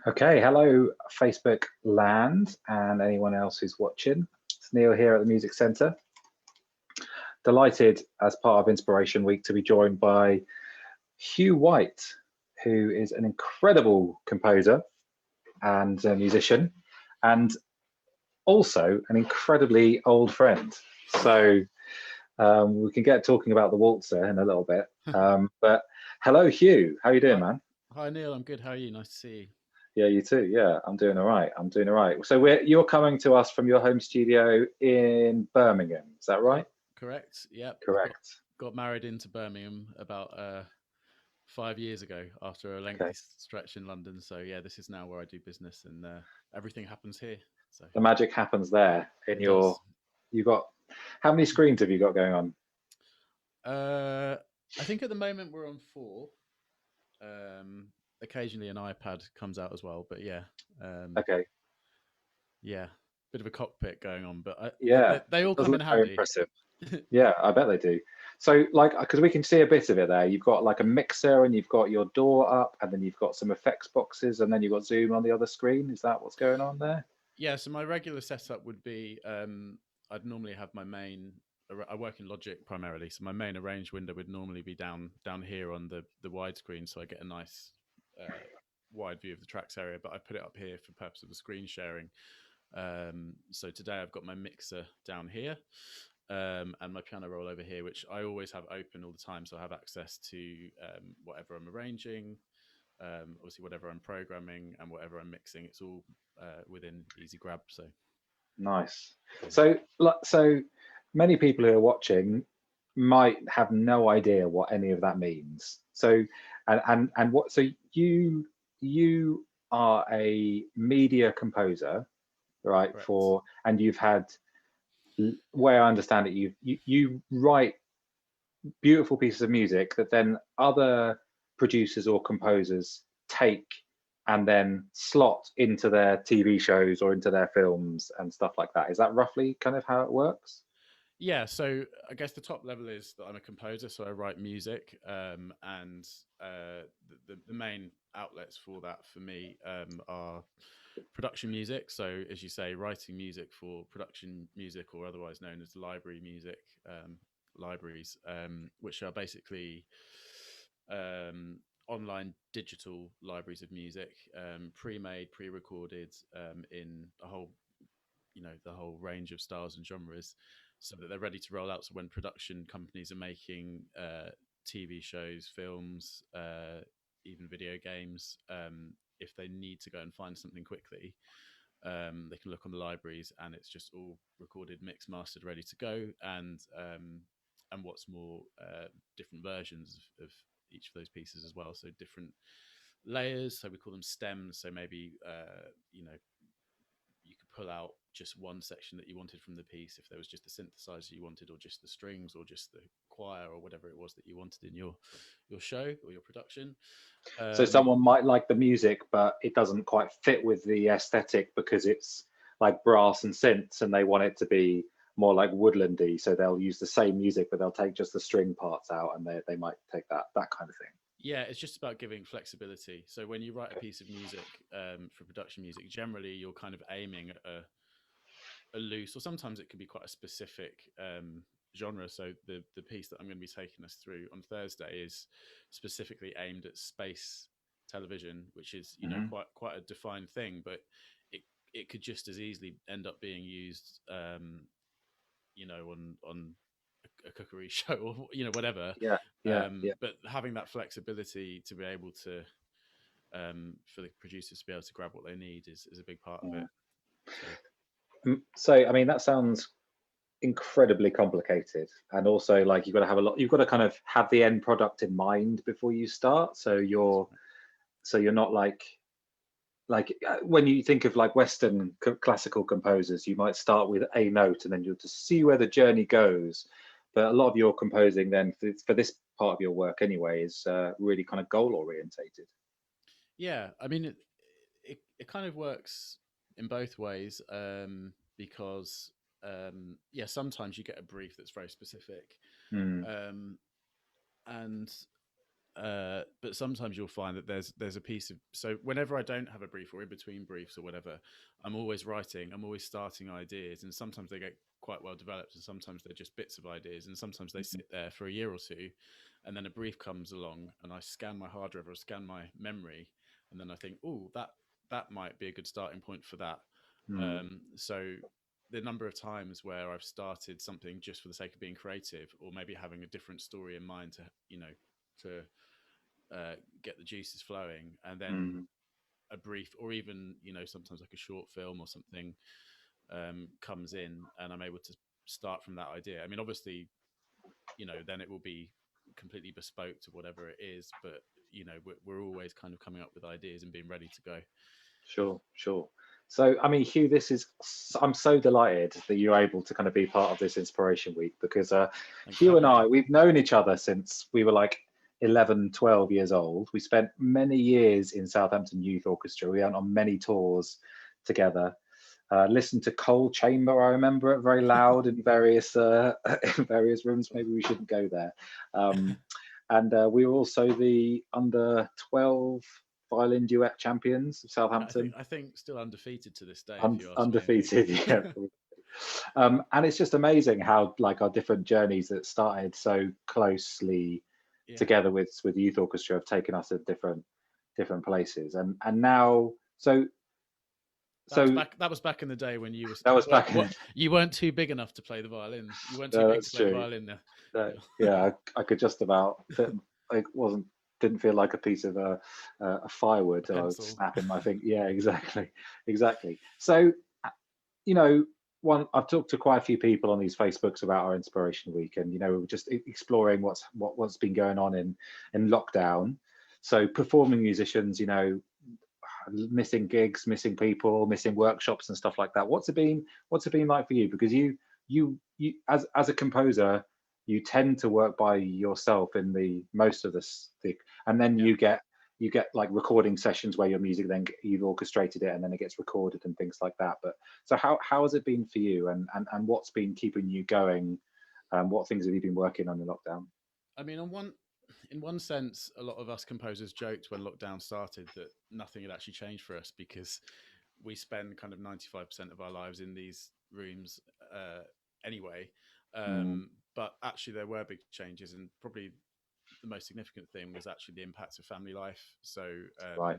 Okay, hello, Facebook land, and anyone else who's watching. It's Neil here at the Music Centre. Delighted, as part of Inspiration Week, to be joined by Huw White, who is an incredible composer and a musician, and also an incredibly old friend. So we can get talking about the waltzer in a little bit. But hello, Huw. How are you doing, Hi, man? hi Neil, I'm good. How are you? Nice to see you. Yeah, you too. Yeah, I'm doing all right. I'm doing all right. So you're coming to us from your home studio in Birmingham. Is that right? Correct. Yep. Correct. Got married into Birmingham about 5 years ago after a Okay. lengthy stretch in London. So yeah, this is now where I do business, and everything happens here. So The magic happens there in it your. does. You got how many screens have you got going on? Uh, I think at the moment we're on four. Um, Occasionally an iPad comes out as well, but yeah, um, Okay. yeah, bit of a cockpit going on, but Yeah, they it all does come in look very handy. impressive. Yeah, I bet they do. So, like, because we can see a bit of it there. You've got like a mixer, and you've got your door up, and then you've got some effects boxes, and then you've got Zoom on the other screen. Is that what's going on there? Yeah, so my regular setup would be I'd normally have my main. I work in Logic primarily, so my main arrange window would normally be down here on the widescreen, so I get a nice wide view of the tracks area. But I put it up here for purpose of the screen sharing. So today I've got my mixer down here and my piano roll over here, which I always have open all the time, so I have access to whatever I'm arranging, obviously whatever I'm programming and whatever I'm mixing. It's all within easy grab. So Nice. yeah, So many people who are watching might have no idea what any of that means. So, and what? So you are a media composer, right? correct. And you've had, where I understand it, you write beautiful pieces of music that then other producers or composers take and then slot into their TV shows or into their films and stuff like that. Is that roughly kind of how it works? Yeah, so I guess the top level is that I'm a composer, so I write music, and the main outlets for that for me are production music. So, as you say, writing music for production music, or otherwise known as library music, libraries, which are basically online digital libraries of music, pre-made, pre-recorded, in a whole, the whole range of styles and genres, so that they're ready to roll out. So when production companies are making TV shows, films, even video games, if they need to go and find something quickly, they can look on the libraries, and it's just all recorded, mixed, mastered, ready to go. And what's more, different versions of each of those pieces as well. So different layers. So we call them stems. So maybe you could pull out just one section that you wanted from the piece if there was just a synthesizer you wanted, or just the strings, or just the choir, or whatever it was that you wanted in your show or your production. So um, someone might like the music, but it doesn't quite fit with the aesthetic because it's like brass and synths, and they want it to be more like woodlandy. So they'll use the same music, but they'll take just the string parts out, and they might take that kind of thing. yeah, it's just about giving flexibility. So when you write a piece of music, for production music, generally you're kind of aiming at a loose, or sometimes it can be quite a specific genre. So the piece that I'm going to be taking us through on Thursday is specifically aimed at space television, which is, Mhm. quite a defined thing, but it it could just as easily end up being used, on a cookery show, or whatever. Yeah, yeah, yeah. But having that flexibility to be able to, for the producers to be able to grab what they need is a big part of it. Mhm. So So, I mean, that sounds incredibly complicated, and also like you've got to have a lot. You've got to kind of have the end product in mind before you start. So that's you're right. so you're not like when you think of like Western classical composers, you might start with a note and then you'll just see where the journey goes. But a lot of your composing then for this part of your work anyway is really kind of goal orientated. Yeah, I mean, it kind of works in both ways, because yeah, sometimes you get a brief that's very specific, Mm, um, and but sometimes you'll find that there's a piece of, so whenever I don't have a brief or in between briefs or whatever, I'm always writing, I'm always starting ideas, and sometimes they get quite well developed, and sometimes they're just bits of ideas, and sometimes they sit there for a year or two, and then a brief comes along, and I scan my hard drive or scan my memory, and then I think, oh, that might be a good starting point for that. Mm, So the number of times where I've started something just for the sake of being creative, or maybe having a different story in mind to, to get the juices flowing, and then mm, a brief, or even sometimes like a short film or something comes in, and I'm able to start from that idea. I mean, obviously, then it will be completely bespoke to whatever it is, but we're always kind of coming up with ideas and being ready to go. sure, sure. So, I mean, Huw, I'm so delighted that you're able to kind of be part of this Inspiration Week because Thanks for Huw and having me. we've known each other since we were like 11, 12 years old. We spent many years in Southampton Youth Orchestra. We went on many tours together. Listened to Coal Chamber, I remember it very loud in various in various rooms. Maybe we shouldn't go there. And we were also the under 12 violin duet champions of I think Southampton, I think still undefeated to this day, if you ask me. undefeated. Yeah. And it's just amazing how like our different journeys that started so closely Yeah, together with the youth orchestra have taken us to different places. And now, so so that was back in the day when that was back in. you weren't too big enough to play the violin. You weren't too No, big to that's play the true. violin now. Yeah, I could just about fit. It didn't feel like a piece of a A firewood. I was pencil. snapping my thing. Yeah, exactly, exactly. So, uh, you know, I've talked to quite a few people on these Facebooks about our Inspiration Week, and we were just exploring what's been going on in lockdown. So, performing musicians, missing gigs, missing people, missing workshops and stuff like that. What's it been like for you? Because you as a composer, you tend to work by yourself in the most of the, and then Yeah. you get like recording sessions where your music then you've orchestrated it and then it gets recorded and things like that. But so how has it been for you, and what's been keeping you going? What things have you been working on in lockdown? I mean, in one sense, a lot of us composers joked when lockdown started that nothing had actually changed for us because we spend kind of 95% of our lives in these rooms anyway. Mm, But actually, there were big changes, and probably the most significant thing was actually the impact of family life. So, right.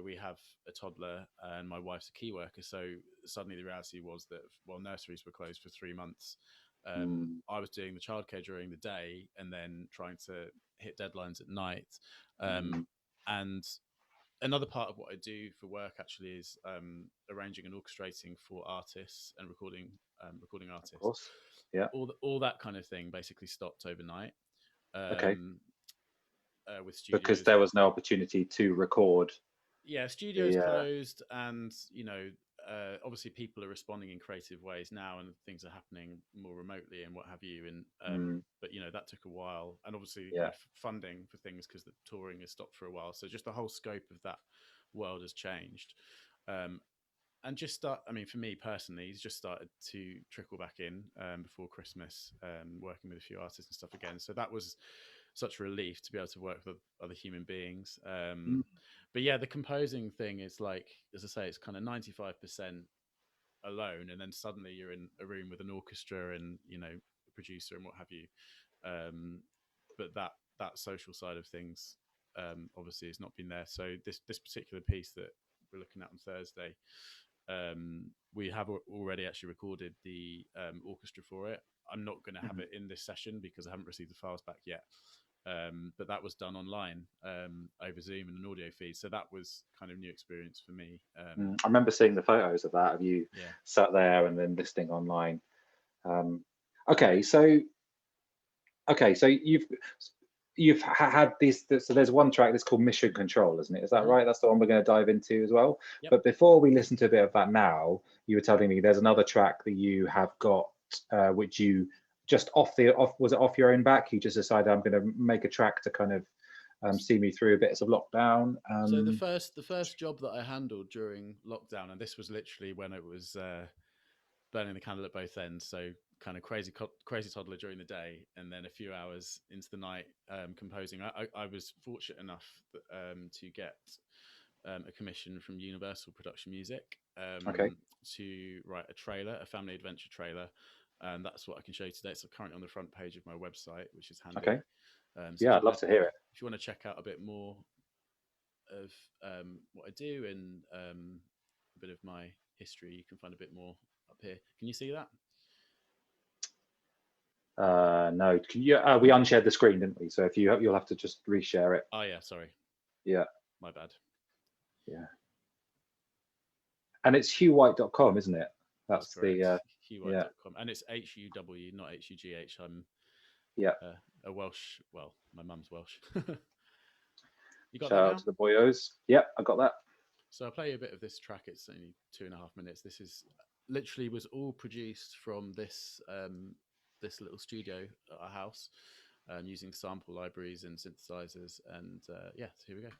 we have a toddler, and my wife's a key worker. So suddenly, the reality was that while nurseries were closed for 3 months, Mm, I was doing the childcare during the day and then trying to hit deadlines at night. mm, And another part of what I do for work actually is arranging and orchestrating for artists and recording of artists. course. Yeah. All that kind of thing basically stopped overnight Okay. um, with Because studios. there was no opportunity to record Yeah, studios the. closed, and obviously people are responding in creative ways now, and things are happening more remotely and what have you. And Mm, but that took a while, and obviously yeah. funding for things because the touring has stopped for a while. So just the whole scope of that world has changed. Um, and just start. I mean, for me personally, it's just started to trickle back in before Christmas, working with a few artists and stuff again. So that was such a relief to be able to work with other human beings. Mm, But yeah, the composing thing is like, as I say, it's kind of 95% alone, and then suddenly you're in a room with an orchestra and a producer and what have you. Um, but that social side of things obviously has not been there. So this particular piece that we're looking at on Thursday, we have already actually recorded the orchestra for it. I'm not going to have mhm, it in this session because I haven't received the files back yet. But that was done online over Zoom and an audio feed. So that was kind of new experience for me. I remember seeing the photos of that of you Yeah. sat there and then listening online. Um, okay, so so you've had these. So there's one track that's called Mission Control, isn't it? Is that Hmm. right? That's the one we're going to dive into as well. Yep. But before we listen to a bit of that now, you were telling me there's another track that you have got, which you just was it off your own back? You just decided I'm going to make a track to kind of see me through bits of lockdown. So the first job that I handled during lockdown, and this was literally when it was burning the candle at both ends. So kind of crazy toddler during the day, and then a few hours into the night composing. I was fortunate enough to get a commission from Universal Production Music Okay. to write a trailer, a family adventure trailer. And that's what I can show you today. It's currently on the front page of my website, which is handy. Okay. So Yeah, I'd love to hear it. if you want to check out a bit more of what I do and a bit of my history, you can find a bit more up here. Can you see that? No, we unshared the screen, didn't we? So if you'll have to just reshare it. Oh yeah, sorry. Yeah. My bad. Yeah. And it's huwwhite.com, isn't it? That's correct. the huwwhite.com. And it's HUW, not HUGH. I'm a Welsh. Well, my mum's Welsh. You got Shout that out now? to the boyos. Yep, I got that. So I'll play you a bit of this track. It's only 2.5 minutes. This is literally was all produced from this this little studio at our house, using sample libraries and synthesizers. And yeah, so here we go.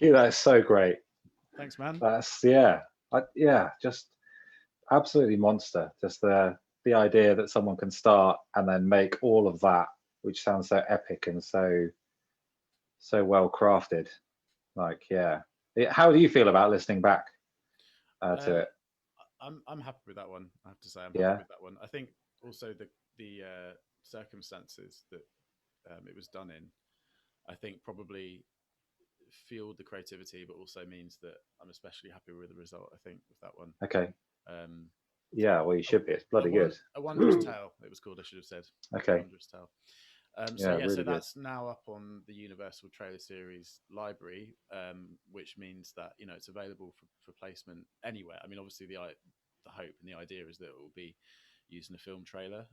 Hugh, that's so great. Thanks, man. That's just absolutely monster. Just the idea that someone can start and then make all of that, which sounds so epic and so well crafted. Like, yeah. How do you feel about listening back to it? I'm happy with that one. I have to say, I'm Yeah. happy with that one. I think also the circumstances that it was done in, I think probably fueled the creativity, but also means that I'm especially happy with the result. I think with that one. Okay. Yeah, well, you should be. It's bloody good. A Wondrous Tale. It was called. I should have said. Okay. Wondrous Tale. So really that's now up on the Universal Trailer Series library, which means that it's available for placement anywhere. I mean, obviously the hope and the idea is that it will be used in a film trailer,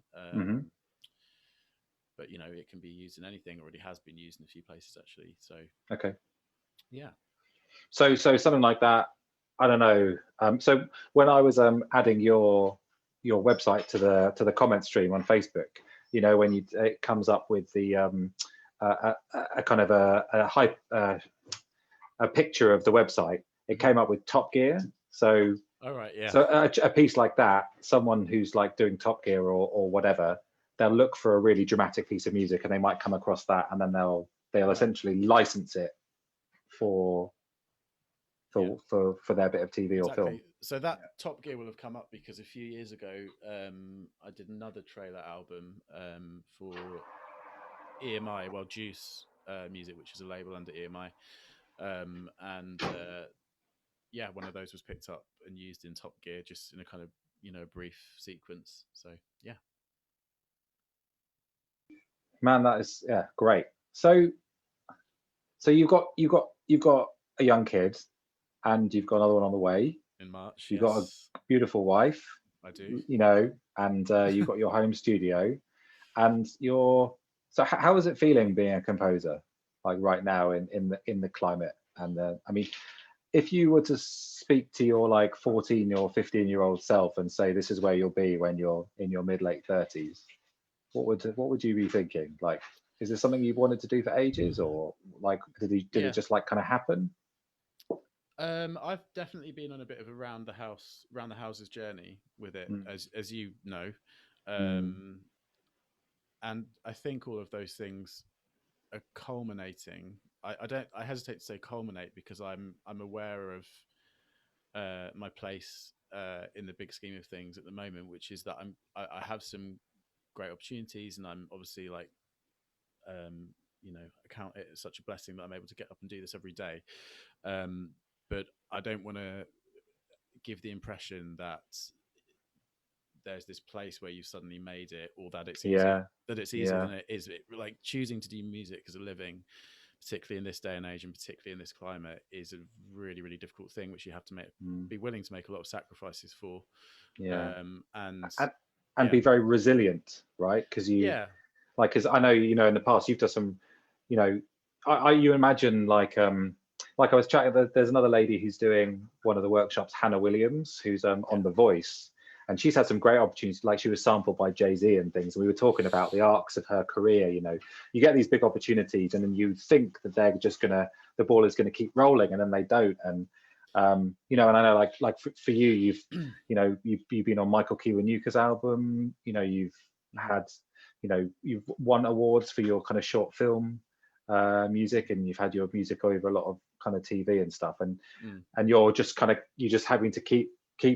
but it can be used in anything. Already has been used in a few places actually. So okay, yeah. So something like that. I don't know. So when I was adding your website to the comment stream on Facebook, when it comes up with the a kind of a picture of the website, it Hmm. came up with Top Gear. So All right. Yeah. so a piece like that, someone who's like doing Top Gear or whatever, they'll look for a really dramatic piece of music and they might come across that, and then they'll Right. essentially license it for Yeah. for their bit of TV or film. Exactly. So that Top Gear will have come up because a few years ago, I did another trailer album for EMI, well, Juice Music, which is a label under EMI, and yeah, one of those was picked up and used in Top Gear, just in a kind of brief sequence. So yeah, Man, that is, yeah, great. So you've got a young kid, and you've got another one on the way. in March, You've got a yes, beautiful wife, I do. and you've got your home studio, and you're. So how is it feeling being a composer, like right now in the climate? And I mean, if you were to speak to your like 14 or 15-year-old self and say this is where you'll be when you're in your mid late 30s, what would you be thinking? Like, is this something you've wanted to do for ages, or like did it Yeah. just like kind of happen? I've definitely been on a bit of a round the houses journey with it, Mm, as you know, mm, um, and I think all of those things are culminating. I don't. I hesitate to say culminate because I'm aware of my place in the big scheme of things at the moment, which is that I have some great opportunities, and I'm obviously like um, account it as such a blessing that I'm able to get up and do this every day. Um, but I don't want to give the impression that there's this place where you've suddenly made it, or that it's easier yeah, than yeah, it is. Like choosing to do music as a living, particularly in this day and age, and particularly in this climate, is a really really difficult thing, which you have to mm, be willing to make a lot of sacrifices for. yeah, And and, and yeah, be very resilient, right? Because yeah, because I know in the past you've done some, you know, you imagine like I was chatting. There's another lady who's doing one of the workshops, Hannah Williams, who's yeah, on The Voice, and she's had some great opportunities. Like she was sampled by Jay-Z and things. And we were talking about the arcs of her career. You get these big opportunities, and then you think that the ball is gonna keep rolling, and then they don't. And I know like for you, you've been on Michael Kiwanuka's album. You've hmm, had you've won awards for your kind of short film music, and you've had your music over a lot of kind of TV and stuff, mm. and you're just having to keep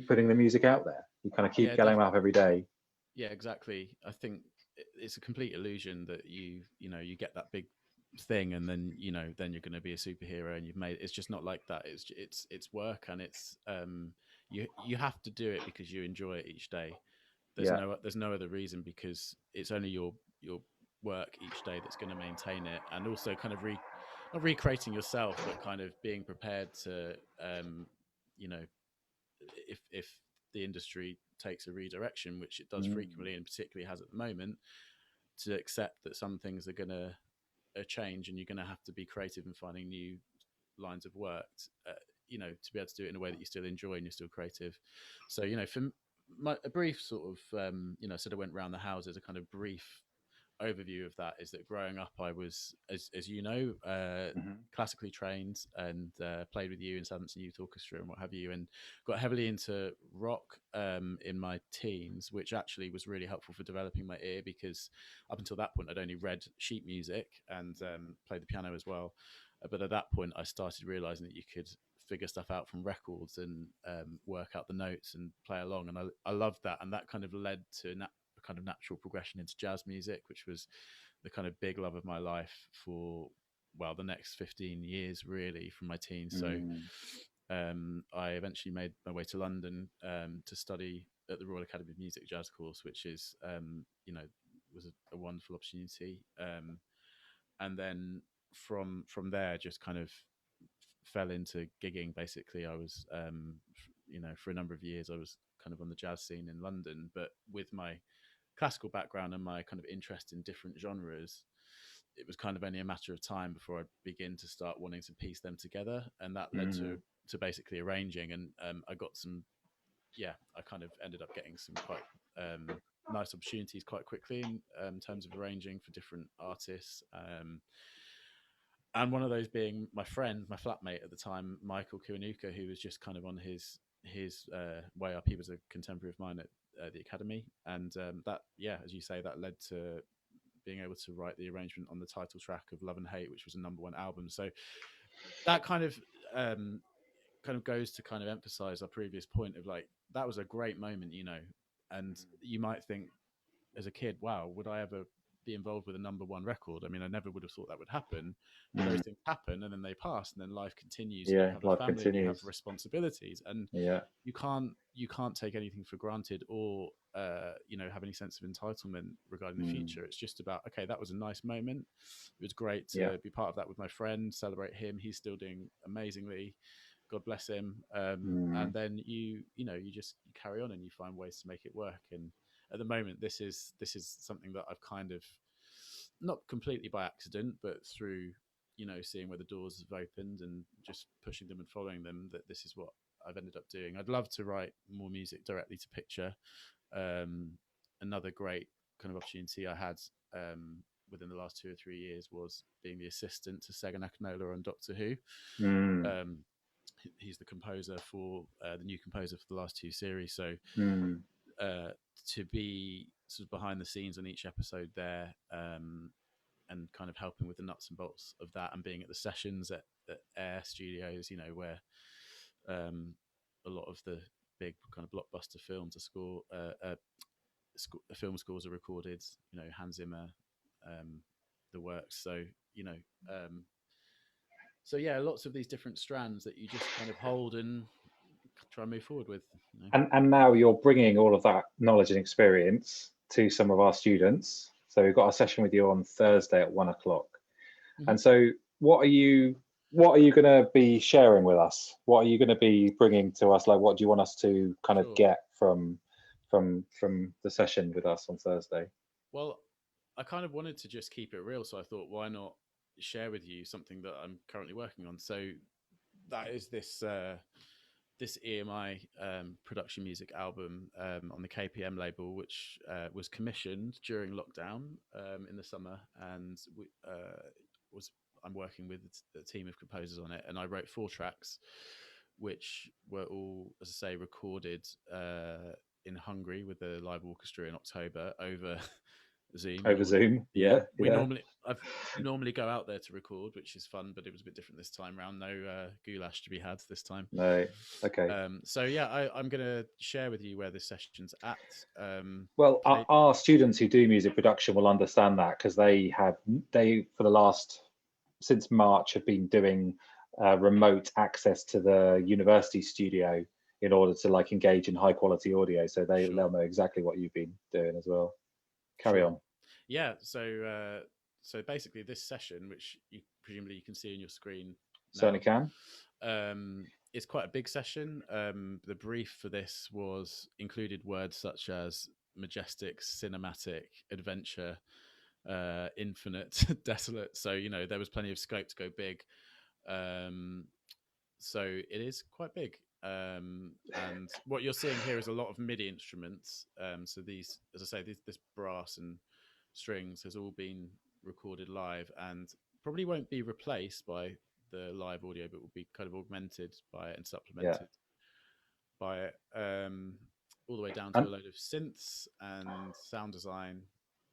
putting the music out there. You kind of keep Yeah, getting them up every day. yeah, exactly. I think it's a complete illusion that you get that big thing, and then then you're going to be a superhero and you've made. It's just not like that. It's work, and it's you have to do it because you enjoy it each day. Yeah. There's no other reason, because it's only your work each day that's going to maintain it, and also kind of not recreating yourself, but kind of being prepared to you know if the industry takes a redirection, which it does Mm, frequently and particularly has at the moment, to accept that some things are going to change, and you're going to have to be creative in finding new lines of work, uh, to be able to do it in a way that you still enjoy and you're still creative. So, for a brief sort of, sort of went round the houses, a kind of brief overview of that is that growing up, I was, as you know, mhm, classically trained, and played with you in Southampton Youth Orchestra and what have you, and got heavily into rock in my teens, which actually was really helpful for developing my ear, because up until that point I'd only read sheet music and played the piano as well. But at that point, I started realizing that you could figure stuff out from records and work out the notes and play along, and I loved that, and that kind of led to a kind of natural progression into jazz music, which was the kind of big love of my life for, well, the next 15 years, really, from my teens. So mm, I eventually made my way to London to study at the Royal Academy of Music jazz course, which is was a wonderful opportunity. And then from there, just kind of fell into gigging. Basically, I was for a number of years I was kind of on the jazz scene in London, but with my classical background and my kind of interest in different genres, it was kind of only a matter of time before I'd begin to start wanting to piece them together, and that led mm, to basically arranging. And I got some, yeah, I kind of ended up getting some quite nice opportunities quite quickly in terms of arranging for different artists. and one of those being my friend, my flatmate at the time, Michael Kiwanuka, who was just kind of on his way up. He was a contemporary of mine at the academy, and that, yeah, as you say, that led to being able to write the arrangement on the title track of Love and Hate, which was a #1 album. So that um, kind of goes to kind of emphasize our previous point of like that was a great moment, you know. And you might think as a kid, wow, would I ever be involved with a #1 record? I mean, I never would have thought that would happen, but those Mm. things happen and then they pass and then life continues and you Yeah, have a life family and you have continues. responsibilities, and Yeah. you can't take anything for granted or have any sense of entitlement regarding the Mm. future. It's just about, okay, that was a nice moment. It was great Yeah. to be part of that with my friend, celebrate him. He's still doing amazingly, God bless him. And Mm. then you just you carry on and you find ways to make it work. And at the moment, this is something that I've kind of, not completely by accident, but through seeing where the doors have opened and just pushing them and following them, that this is what I've ended up doing. I'd love to write more music directly to picture. Um, Another great kind of opportunity I had within the last 2 or 3 years was being the assistant to Segun Akinola on Doctor Who. Mm. Um, he's the composer for the new composer for the last two series. So Mm. uh, to be sort of behind the scenes on each episode there, and kind of helping with the nuts and bolts of that, and being at the sessions at Air Studios, where a lot of the big kind of blockbuster films are film scores are recorded. Hans Zimmer, the works. So you know, um, so yeah, lots of these different strands that you just kind of hold and try and move forward with. And now you're bringing all of that knowledge and experience to some of our students. So we've got a session with you on Thursday at 1 o'clock. Mm-hmm. And so what are you going to be sharing with us? What are you going to be bringing to us? Like, what do you want us to kind of Sure. get from the session with us on Thursday? Well, I kind of wanted to just keep it real, so I thought, why not share with you something that I'm currently working on? So that is this EMI production music album on the KPM label, which was commissioned during lockdown in the summer, and was I'm working with a team of composers on it, and I wrote 4 tracks, which were all, as I say, recorded in Hungary with the live orchestra in October over Zoom. Over Zoom? Yeah, Yeah, yeah. I've normally go out there to record, which is fun, but it was a bit different this time around. No goulash to be had this time. No. Okay. So yeah, I'm going to share with you where this session's at. Well, our students who do music production will understand that, because they for the last, since March, have been doing remote access to the university studio in order to like engage in high quality audio. So they'll know exactly what you've been doing as well. Carry on. Yeah. So basically, this session, which presumably you can see on your screen now, Certainly can. It's quite a big session. The brief for this included words such as majestic, cinematic, adventure, infinite, desolate. So there was plenty of scope to go big. So it is quite big. And what you're seeing here is a lot of MIDI instruments. So these, as I say, this brass and strings has all been recorded live and probably won't be replaced by the live audio, but will be kind of augmented by it and supplemented by it, all the way down to a load of synths and sound design.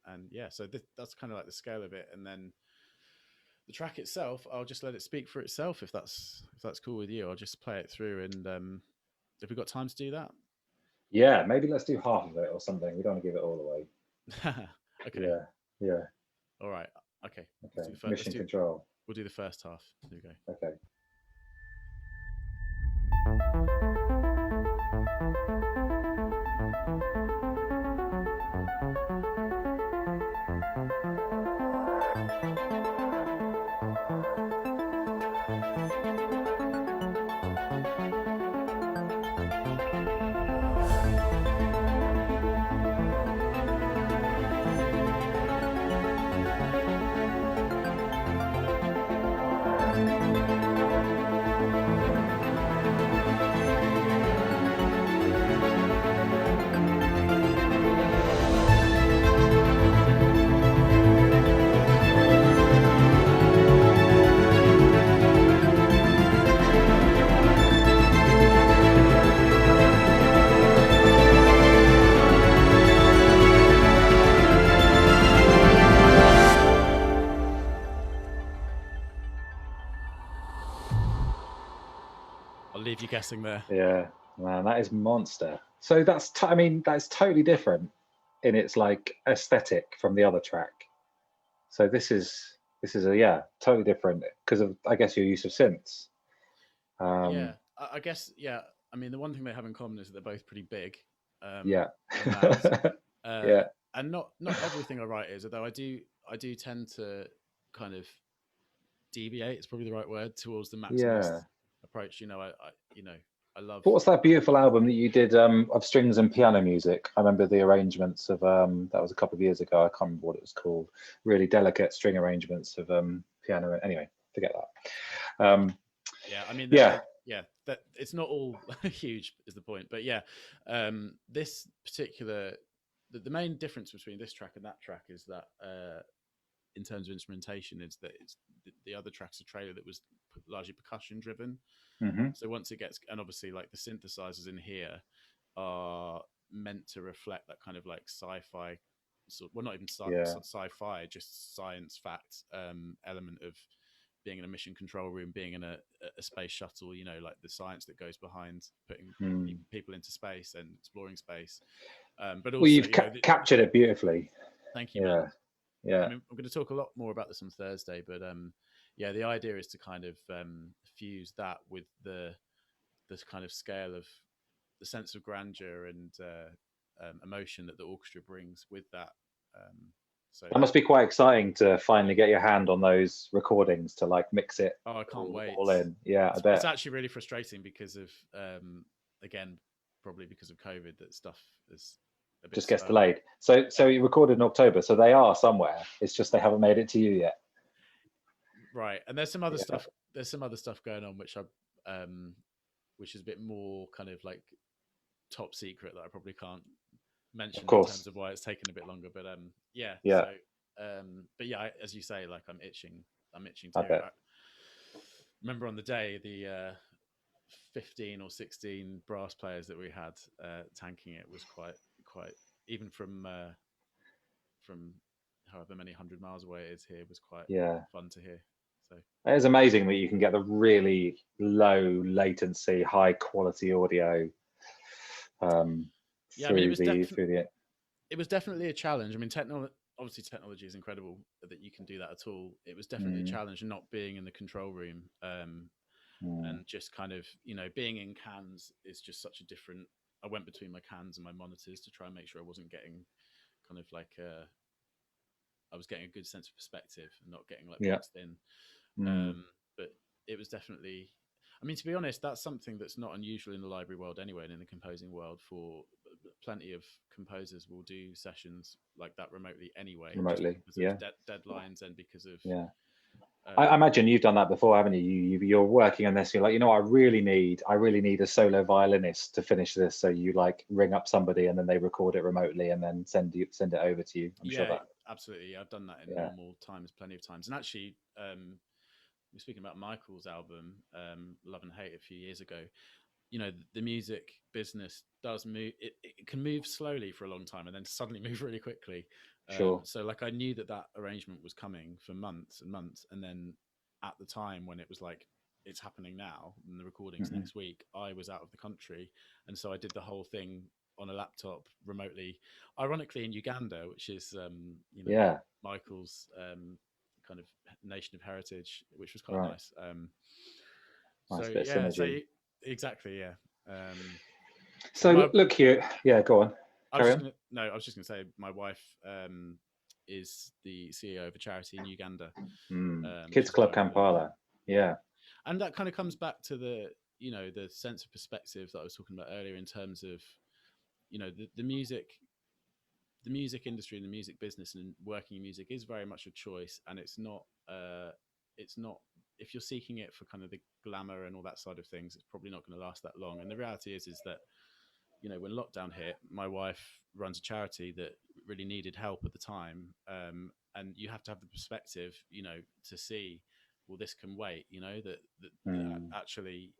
And yeah, so that's kind of like the scale of it. And then the track itself, I'll just let it speak for itself if that's cool with you. I'll just play it through, and have we got time to do that? Yeah, maybe let's do half of it or something. We don't want to give it all away. Okay. Yeah. All right. Okay. Okay. Mission control. We'll do the first half. Here we go. Okay. I'll leave you guessing there. Yeah, man, that is monster. So I mean, that's totally different in its like aesthetic from the other track. So this is a yeah, totally different because of I guess your use of synths. Yeah, Um, I guess. Yeah, I mean, the one thing they have in common is that they're both pretty big yeah, and loud, uh, yeah, and not everything I write is. Although I do tend to kind of deviate. It's probably the right word towards the yeah. maximalist approach. You know, I love. What was that beautiful album that you did of strings and piano music? I remember the arrangements of that was a couple of years ago. I can't remember what it was called. Really delicate string arrangements of piano. Anyway, forget that. Yeah, I mean, Yeah. yeah, that it's not all huge is the point, but yeah, this particular the main difference between this track and that track is that in terms of instrumentation is that it's the other track's a trailer that was largely percussion driven. Hmm. So once it gets, and obviously like the synthesizers in here are meant to reflect that kind of like sci-fi, well, not even Yeah. sci-fi, just science fact element of being in a mission control room, being in a space shuttle. You know, like the science that goes behind putting Mm. people into space and exploring space. But Well, also, you've captured it beautifully. thank you, man. Yeah. I Yeah. mean, I'm going to talk a lot more about this on Thursday, but yeah, the idea is to kind of fuse that with the this kind of scale of the sense of grandeur and emotion that the orchestra brings with that. Um, so That must be quite exciting to finally get your hand on those recordings to like mix it oh, I can't wait. all in. Yeah, I It's bet. actually really frustrating because of again, probably because of COVID, that stuff is a bit Just gets slower. delayed. So you recorded in October, so they are somewhere. It's just they haven't made it to you yet. Right, and there's some other Yeah, stuff. There's some other stuff going on which is a bit more kind of like top secret that I probably can't of mention in terms course. of why it's taken a bit longer. But yeah. Yeah, So, but yeah, as you say, like I'm itching. I'm itching to I hear it. bet. I remember on the day the 15 or 16 brass players that we had tanking it was quite even from however many 100 miles away it is here was quite Yeah. fun to hear. So It is amazing that you can get the really low latency, high quality audio um, yeah, I mean through the. it was definitely a challenge. I mean, obviously technology is incredible that you can do that at all. It was definitely a Mm, challenge not being in the control room, mm, and just kind of being in cans is just such a different. I went between my cans and my monitors to try and make sure I wasn't getting kind of like I was getting a good sense of perspective and not getting like yeah. boxed in. Mm, But it was definitely. I mean, to be honest, that's something that's not unusual in the library world anyway, and in the composing world. For plenty of composers will do sessions like that remotely anyway, just remotely. because of Yeah. deadlines and because of Yeah. I um, imagine you've done that before, haven't you? You're working on this. You're like, I really need a solo violinist to finish this. So you like ring up somebody, and then they record it remotely, and then send it over to you. I'm sure yeah, that. absolutely. I've done that in Yeah. normal times, plenty of times, and actually. We're speaking about Michael's album, Love and Hate, a few years ago. The music business does move, it can move slowly for a long time and then suddenly move really quickly. Sure. So like I knew that arrangement was coming for months and months, and then at the time when it was like it's happening now and the recordings Hmm. next week, I was out of the country, and so I did the whole thing on a laptop remotely, ironically in Uganda, which is Yeah. Michael's kind of nation of heritage, which was quite Right. nice. So Nice bit of yeah, synergy. exactly, yeah. Um, So my look here. Yeah. Go on. I was Carry just on. gonna no, I was just gonna say my wife is the CEO of a charity in Uganda, which Kids is Club why I'm there. Kampala. Yeah. And that kind of comes back to the sense of perspective that I was talking about earlier in terms of the music industry and the music business and working in music is very much a choice, and it's not if you're seeking it for kind of the glamour and all that side of things, it's probably not going to last that long. And the reality is that when lockdown hit, my wife runs a charity that really needed help at the time, and you have to have the perspective, to see, well, this can wait. That Mm, actually,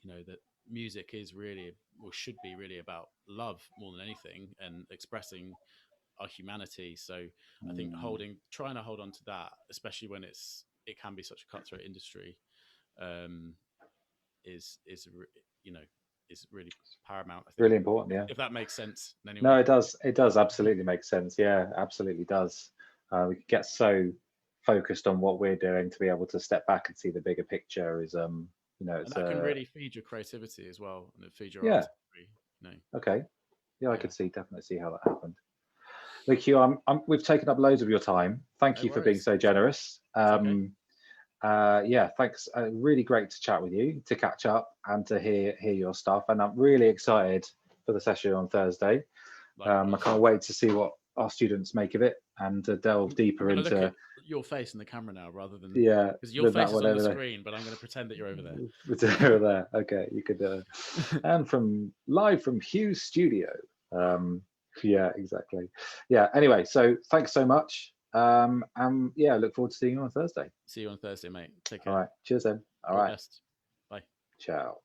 that music is really, or should be really, about love more than anything and expressing our humanity. So I think mm, trying to hold on to that, especially when it can be such a cutthroat industry, um, you know, is really paramount, I think, Really important. Yeah. if that makes sense in any No, way. it does. It does absolutely make sense. Yeah, absolutely does. We get so focused on what we're doing to be able to step back and see the bigger picture is, And it's that can really feed your creativity as well, and it feed your yeah. artistry. You know, Okay. Yeah, I yeah, could definitely see how that happened. Look, Hugh, we've taken up loads of your time. Thank no you for being worries. so generous. It's okay. Yeah, thanks. Really great to chat with you, to catch up, and to hear your stuff. And I'm really excited for the session on Thursday. I Likewise. can't wait to see what our students make of it and to delve I'm deeper going to look at into your face in the camera now rather than, yeah because your than face that is one on the over screen, but I'm going to pretend that you're over there. over there. Okay, you could. And from live from Hugh's studio. Yeah, exactly. Yeah. Anyway, so thanks so much. And yeah, look forward to seeing you on Thursday. See you on Thursday, mate. Take All care. right. Cheers then. All All the right. best. Bye. Ciao.